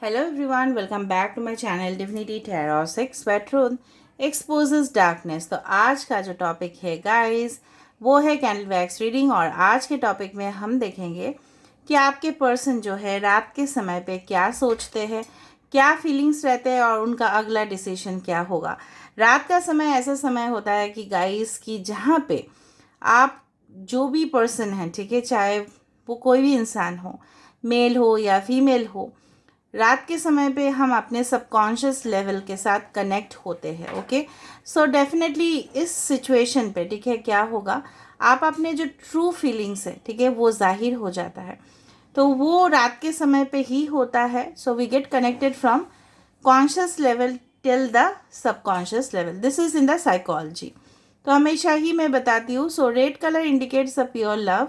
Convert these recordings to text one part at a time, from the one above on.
Hello everyone, welcome back to my channel Divinity Tarot 6 where truth exposes darkness। तो आज का जो topic है गाइस वो है कैंडल वैक्स रीडिंग। और आज के टॉपिक में हम देखेंगे कि आपके पर्सन जो है रात के समय पे क्या सोचते हैं, क्या फीलिंग्स रहते हैं और उनका अगला डिसीजन क्या होगा। रात का समय ऐसा समय होता है कि गाइस कि जहाँ पे आप जो भी पर्सन है, ठीक है, चाहे वो कोई भी इंसान हो, मेल हो या फीमेल हो, रात के समय पे हम अपने सबकॉन्शियस लेवल के साथ कनेक्ट होते हैं। ओके, सो डेफिनेटली इस सिचुएशन पे, ठीक है, क्या होगा, आप अपने जो ट्रू फीलिंग्स है, ठीक है, वो जाहिर हो जाता है। तो वो रात के समय पे ही होता है। So we get connected from conscious level till the subconscious level. This is in the psychology. तो हमेशा ही मैं बताती हूँ। So red colour indicates a pure love,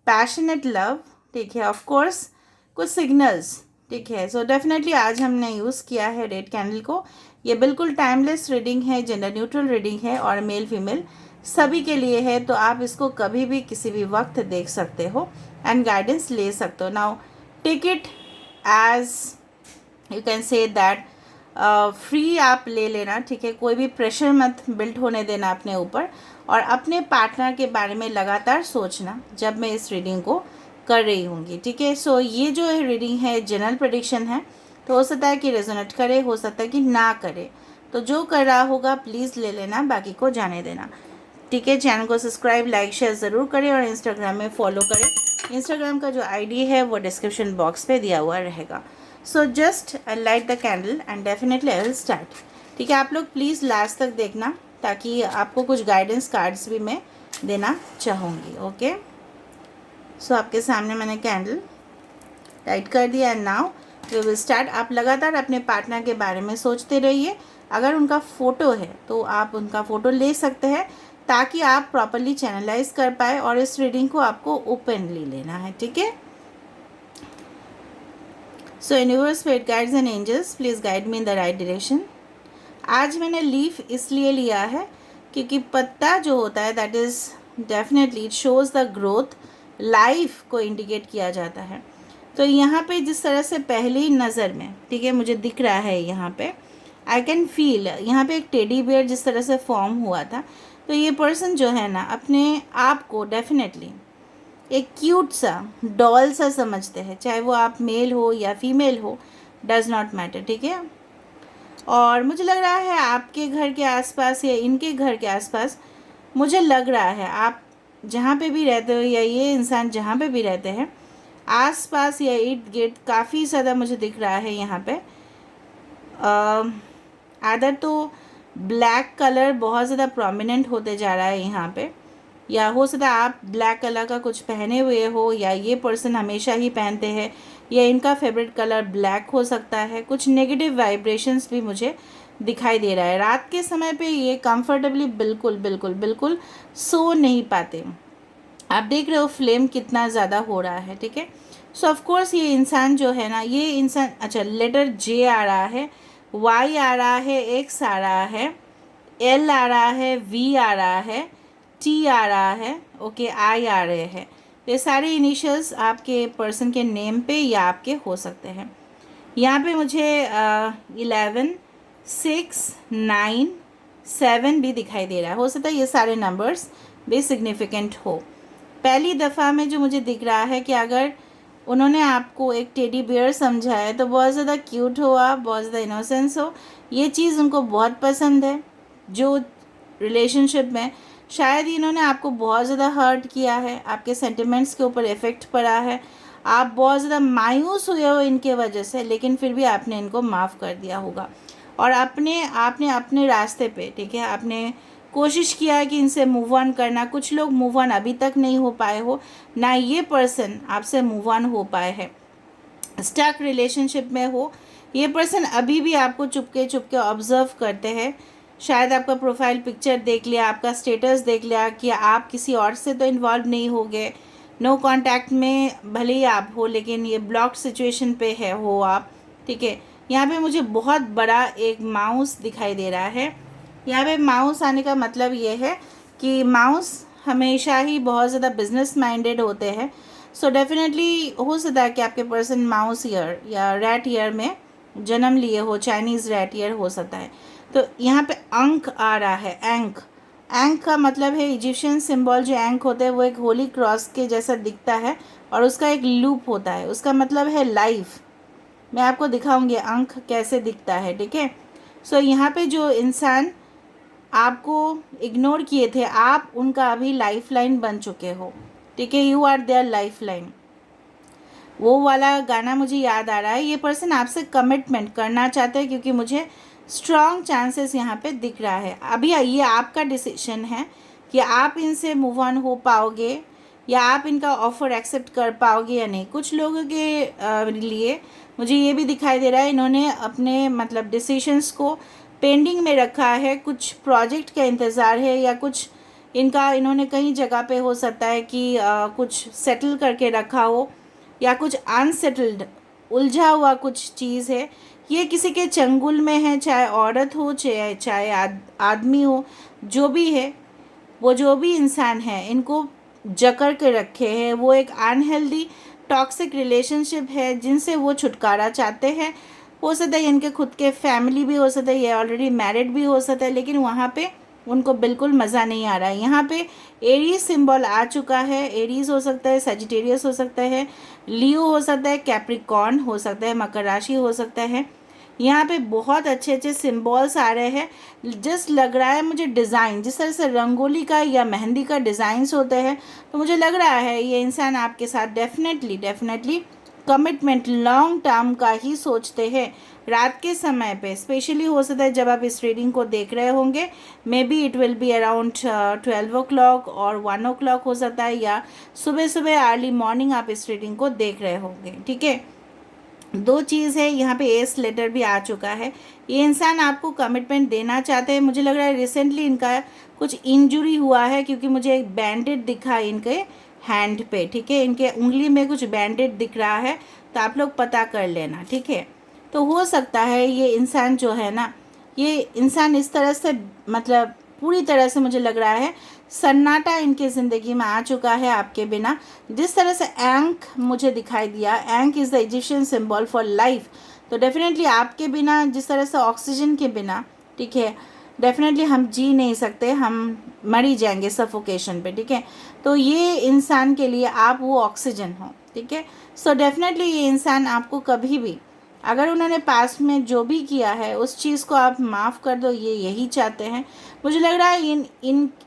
passionate love, ठीक है, ऑफ कोर्स कुछ सिग्नल्स, ठीक है। सो डेफिनेटली आज हमने यूज़ किया है रेड कैंडल को। ये बिल्कुल टाइमलेस रीडिंग है, जेंडर न्यूट्रल रीडिंग है और मेल फीमेल सभी के लिए है। तो आप इसको कभी भी किसी भी वक्त देख सकते हो एंड गाइडेंस ले सकते हो। Now take it as you can say that free आप ले लेना, ठीक है। कोई भी प्रेशर मत बिल्ड होने देना अपने ऊपर और अपने पार्टनर के बारे में लगातार सोचना जब मैं इस रीडिंग को कर रही होंगी, ठीक है। सो ये जो रीडिंग है जनरल प्रेडिक्शन है, तो हो सकता है कि रेजोनेट करे, हो सकता है कि ना करे। तो जो कर रहा होगा प्लीज़ ले लेना, बाकी को जाने देना, ठीक है। चैनल को सब्सक्राइब लाइक शेयर ज़रूर करें और इंस्टाग्राम में फॉलो करें। इंस्टाग्राम का जो आईडी है वो डिस्क्रिप्शन बॉक्स पे दिया हुआ रहेगा। So just I light the candle and definitely I will start, ठीक है। आप लोग प्लीज़ लास्ट तक देखना ताकि आपको कुछ गाइडेंस कार्ड्स भी मैं देना चाहूँगी। ओके, सो आपके सामने मैंने कैंडल लाइट कर दिया and now we will start. आप लगातार अपने पार्टनर के बारे में सोचते रहिए। अगर उनका फ़ोटो है तो आप उनका फ़ोटो ले सकते हैं ताकि आप प्रॉपरली चैनलाइज कर पाए और इस रीडिंग को आपको ओपनली लेना है, ठीक है। So universe, spirit guides and angels, please guide me in the right direction. आज मैंने लीफ इसलिए लिया है क्योंकि पत्ता जो होता है that is definitely it shows the growth, life को इंडिकेट किया जाता है। तो यहाँ पे जिस तरह से पहली नज़र में, ठीक है, मुझे दिख रहा है यहाँ पे आई कैन फील, यहाँ पे एक टेडी बियर जिस तरह से फॉर्म हुआ था। तो ये पर्सन जो है ना अपने आप को डेफिनेटली एक क्यूट सा डॉल सा समझते हैं, चाहे वो आप मेल हो या फीमेल हो, डज नॉट मैटर, ठीक है। और मुझे लग रहा है आपके घर के आसपास या इनके घर के आसपास, मुझे लग रहा है आप जहाँ पे भी रहते हो या ये इंसान जहाँ पे भी रहते हैं, आसपास या इर्द गिर्द काफ़ी ज़्यादा मुझे दिख रहा है यहाँ पे। आदर तो ब्लैक कलर बहुत ज़्यादा प्रोमिनेंट होते जा रहा है यहाँ पे, या हो सकता है आप ब्लैक कलर का कुछ पहने हुए हो या ये पर्सन हमेशा ही पहनते हैं या इनका फेवरेट कलर ब्लैक हो सकता है। कुछ नेगेटिव वाइब्रेशंस भी मुझे दिखाई दे रहा है। रात के समय पे ये कंफर्टेबली बिल्कुल बिल्कुल बिल्कुल सो नहीं पाते। आप देख रहे हो फ्लेम कितना ज़्यादा हो रहा है, ठीक है। सो ऑफ कोर्स ये इंसान जो है ना, ये इंसान, अच्छा, लेटर जे आ रहा है, वाई आ रहा है, एक्स आ रहा है, एल आ रहा है, वी आ रहा है, टी आ रहा है, ओके, आई आ रहे हैं। ये सारे इनिशियल्स आपके पर्सन के नेम पे या आपके हो सकते हैं। यहाँ पे मुझे 11, 6, 9, 7 भी दिखाई दे रहा है। हो सकता है ये सारे नंबर्स भी सिग्निफिकेंट हो। पहली दफ़ा में जो मुझे दिख रहा है कि अगर उन्होंने आपको एक टेडी बियर समझा है तो बहुत ज़्यादा क्यूट हो, आप बहुत ज़्यादा इनोसेंस हो, ये चीज़ उनको बहुत पसंद है। जो रिलेशनशिप में शायद इन्होंने आपको बहुत ज़्यादा हर्ट किया है, आपके सेंटिमेंट्स के ऊपर इफ़ेक्ट पड़ा है, आप बहुत ज़्यादा मायूस हुए हो इनके वजह से, लेकिन फिर भी आपने इनको माफ़ कर दिया होगा और आपने अपने रास्ते पे, ठीक है, आपने कोशिश किया है कि इनसे मूव ऑन करना। कुछ लोग मूव ऑन अभी तक नहीं हो पाए हो, ना ये पर्सन आपसे मूव ऑन हो पाए हैं, स्टक रिलेशनशिप में हो। ये पर्सन अभी भी आपको चुपके चुपके ऑब्जर्व करते हैं। शायद आपका प्रोफाइल पिक्चर देख लिया, आपका स्टेटस देख लिया कि आप किसी और से तो इन्वॉल्व नहीं हो गए, नो कांटेक्ट में भले ही आप हो, लेकिन ये ब्लॉक्ड सिचुएशन पे है हो आप, ठीक है। यहाँ पे मुझे बहुत बड़ा एक माउस दिखाई दे रहा है। यहाँ पे माउस आने का मतलब ये है कि माउस हमेशा ही बहुत ज़्यादा बिजनेस माइंडेड होते हैं। सो डेफिनेटली हो सकता है कि आपके पर्सन माउस ईयर या रैट ईयर में जन्म लिए हो, चाइनीज़ रैट ईयर हो सकता है। तो यहाँ पे अंक आ रहा है, एंक। एंक का मतलब है इजिप्शियन सिंबल जो एंक होता है वो एक होली क्रॉस के जैसा दिखता है और उसका एक लूप होता है, उसका मतलब है लाइफ। मैं आपको दिखाऊंगी अंक कैसे दिखता है, ठीक है। सो यहाँ पे जो इंसान आपको इग्नोर किए थे, आप उनका अभी लाइफ लाइन बन चुके हो, ठीक है। You are their life line. वो वाला गाना मुझे याद आ रहा है। ये पर्सन आपसे कमिटमेंट करना चाहते हैं क्योंकि मुझे स्ट्रॉन्ग चांसेस यहाँ पे दिख रहा है। अभी ये आपका डिसीजन है कि आप इनसे मूव ऑन हो पाओगे या आप इनका ऑफ़र एक्सेप्ट कर पाओगे या नहीं। कुछ लोगों के लिए मुझे ये भी दिखाई दे रहा है इन्होंने अपने मतलब डिसीशंस को पेंडिंग में रखा है, कुछ प्रोजेक्ट का इंतज़ार है या कुछ इनका इन्होंने कहीं जगह पे हो सकता है कि कुछ सेटल करके रखा हो या कुछ अनसेटल्ड उलझा हुआ कुछ चीज़ है। ये किसी के चंगुल में है, चाहे औरत हो चाहे आदमी हो, जो भी है, वो जो भी इंसान है इनको जकड़ के रखे हैं। वो एक अनहेल्दी टॉक्सिक रिलेशनशिप है जिनसे वो छुटकारा चाहते हैं। हो सकता है इनके खुद के फैमिली भी हो सकता है, ये ऑलरेडी मैरिड भी हो सकता है, लेकिन वहाँ पे उनको बिल्कुल मज़ा नहीं आ रहा है। यहाँ पे एरीज सिंबल आ चुका है। एरीज हो सकता है, सजिटेरियस हो सकता है, लियो हो सकता है, कैप्रिकॉर्न हो सकता है, मकर राशि हो सकता है। यहाँ पे बहुत अच्छे अच्छे सिंबल्स आ रहे हैं। जस्ट लग रहा है मुझे डिज़ाइन, जिस तरह से रंगोली का या मेहंदी का डिज़ाइंस होते हैं, तो मुझे लग रहा है ये इंसान आपके साथ डेफिनेटली कमिटमेंट लॉन्ग टर्म का ही सोचते हैं। रात के समय पे स्पेशली हो सकता है जब आप इस रीडिंग को देख रहे होंगे, may be it will be around 12 o'clock और 1 o'clock हो सकता है, या सुबह सुबह अर्ली मॉर्निंग आप इस रीडिंग को देख रहे होंगे, ठीक है। दो चीज़ है, यहाँ पे एस लेटर भी आ चुका है। ये इंसान आपको कमिटमेंट देना चाहते हैं। मुझे लग रहा है रिसेंटली इनका कुछ इंजरी हुआ है क्योंकि मुझे एक बैंडेड दिखा है इनके हैंड पे, ठीक है। इनके उंगली में कुछ बैंडेड दिख रहा है, तो आप लोग पता कर लेना, ठीक है। तो हो सकता है ये इंसान जो है ना, ये इंसान इस तरह से मतलब पूरी तरह से मुझे लग रहा है सन्नाटा इनके ज़िंदगी में आ चुका है आपके बिना। जिस तरह से एंक मुझे दिखाई दिया, ankh is the Egyptian symbol for life, तो डेफिनेटली आपके बिना, जिस तरह से ऑक्सीजन के बिना, ठीक है, डेफिनेटली हम जी नहीं सकते, हम मर ही जाएंगे सफोकेशन पे, ठीक है। तो ये इंसान के लिए आप वो ऑक्सीजन हो, ठीक है। सो डेफिनेटली ये इंसान आपको कभी भी, अगर उन्होंने पास्ट में जो भी किया है उस चीज़ को आप माफ़ कर दो, ये यही चाहते हैं। मुझे लग रहा है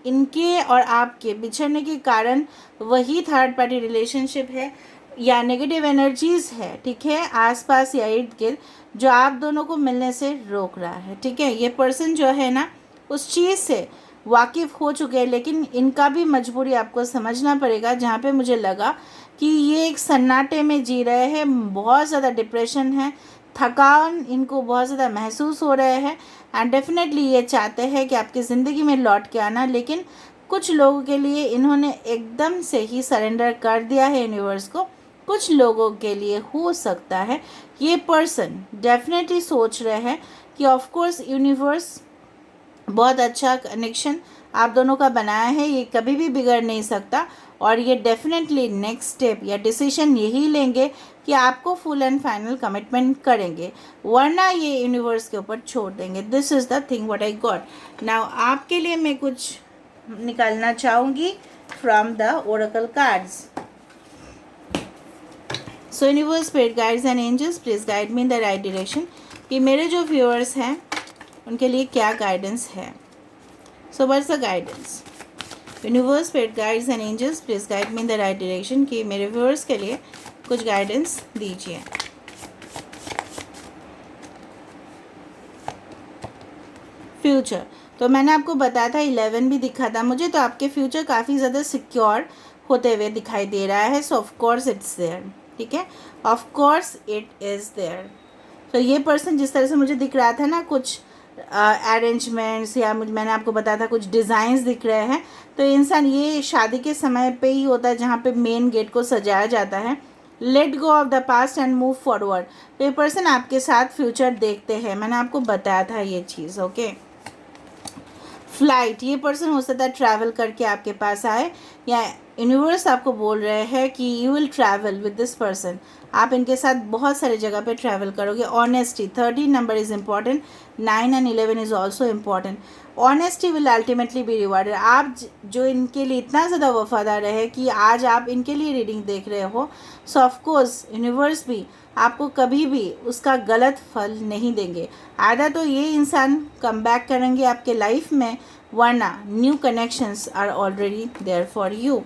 इनके और आपके बिछड़ने के कारण वही थर्ड पार्टी रिलेशनशिप है या नेगेटिव एनर्जीज़ है, ठीक है, आसपास या इर्द गिर्द, जो आप दोनों को मिलने से रोक रहा है, ठीक है। ये पर्सन जो है ना उस चीज़ से वाकिफ़ हो चुके हैं, लेकिन इनका भी मजबूरी आपको समझना पड़ेगा। जहाँ पे मुझे लगा कि ये एक सन्नाटे में जी रहे हैं, बहुत ज़्यादा डिप्रेशन है, थकान इनको बहुत ज़्यादा महसूस हो रहे हैं, एंड डेफिनेटली ये चाहते हैं कि आपकी ज़िंदगी में लौट के आना। लेकिन कुछ लोगों के लिए इन्होंने एकदम से ही सरेंडर कर दिया है यूनिवर्स को। कुछ लोगों के लिए हो सकता है ये पर्सन डेफिनेटली सोच रहे हैं कि ऑफ कोर्स यूनिवर्स बहुत अच्छा कनेक्शन आप दोनों का बनाया है, ये कभी भी बिगड़ नहीं सकता, और ये डेफिनेटली नेक्स्ट स्टेप या डिसीजन यही लेंगे कि आपको फुल एंड फाइनल कमिटमेंट करेंगे, वरना ये यूनिवर्स के ऊपर छोड़ देंगे। This is the thing what I got now. आपके लिए मैं कुछ निकालना चाहूँगी from the oracle cards. So universe, spirit guides and angels, please guide me in the right direction कि मेरे जो व्यूअर्स हैं उनके लिए क्या गाइडेंस है। So what's the guidance? Universe, spirit guides and angels, please guide me in the right direction कि मेरे व्यूअर्स के लिए कुछ गाइडेंस दीजिए। फ्यूचर, तो मैंने आपको बताया था 11 भी दिखा था मुझे, तो आपके फ्यूचर काफ़ी ज़्यादा सिक्योर होते हुए दिखाई दे रहा है। So of course it's there, ठीक है, of course it is there. तो ये पर्सन जिस तरह से मुझे दिख रहा था ना, कुछ अरेंजमेंट्स या मैंने आपको बताया था कुछ डिज़ाइंस दिख रहे हैं, तो इंसान ये शादी के समय पे ही होता है जहाँ पे मेन गेट को सजाया जाता है। Let go of the past and move forward. तो ये पर्सन आपके साथ फ्यूचर देखते हैं, मैंने आपको बताया था ये चीज़, ओके। फ्लाइट, ये पर्सन हो सकता है ट्रैवल करके आपके पास आए, या यूनिवर्स आपको बोल रहे हैं कि you will travel with this person. आप इनके साथ बहुत सारे जगह पे ट्रैवल करोगे। Honesty, 13 number is important, 9 and 11 is also important. Honesty will ultimately B rewarded. आप जो इनके लिए इतना ज़्यादा वफादार रहे कि आज आप इनके लिए रीडिंग देख रहे हो, सो ऑफकोर्स यूनिवर्स भी आपको कभी भी उसका गलत फल नहीं देंगे। आधा तो ये इंसान कम बैक करेंगे आपके लाइफ में, वरना new connections are already there for you.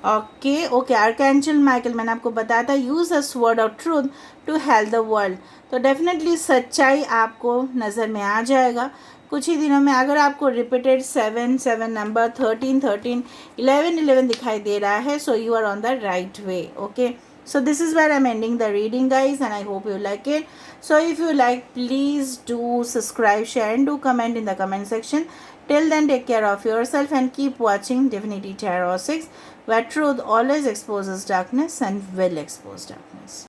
Okay archangel Michael, मैंने आपको बताया था, use a sword of truth to help the world. तो डेफिनेटली सच्चाई आपको नज़र में आ जाएगा कुछ ही दिनों में। अगर आपको रिपीटेड 7 नंबर, 13 11 दिखाई दे रहा है, so you are on the right way. Okay, so this is where I'm ending the reading, guys, and I hope you like it. So if you like, please do subscribe, share and do comment in the comment section. Till then, take care of yourself and keep watching Divinity Tarot 6, where truth always exposes darkness and will expose darkness.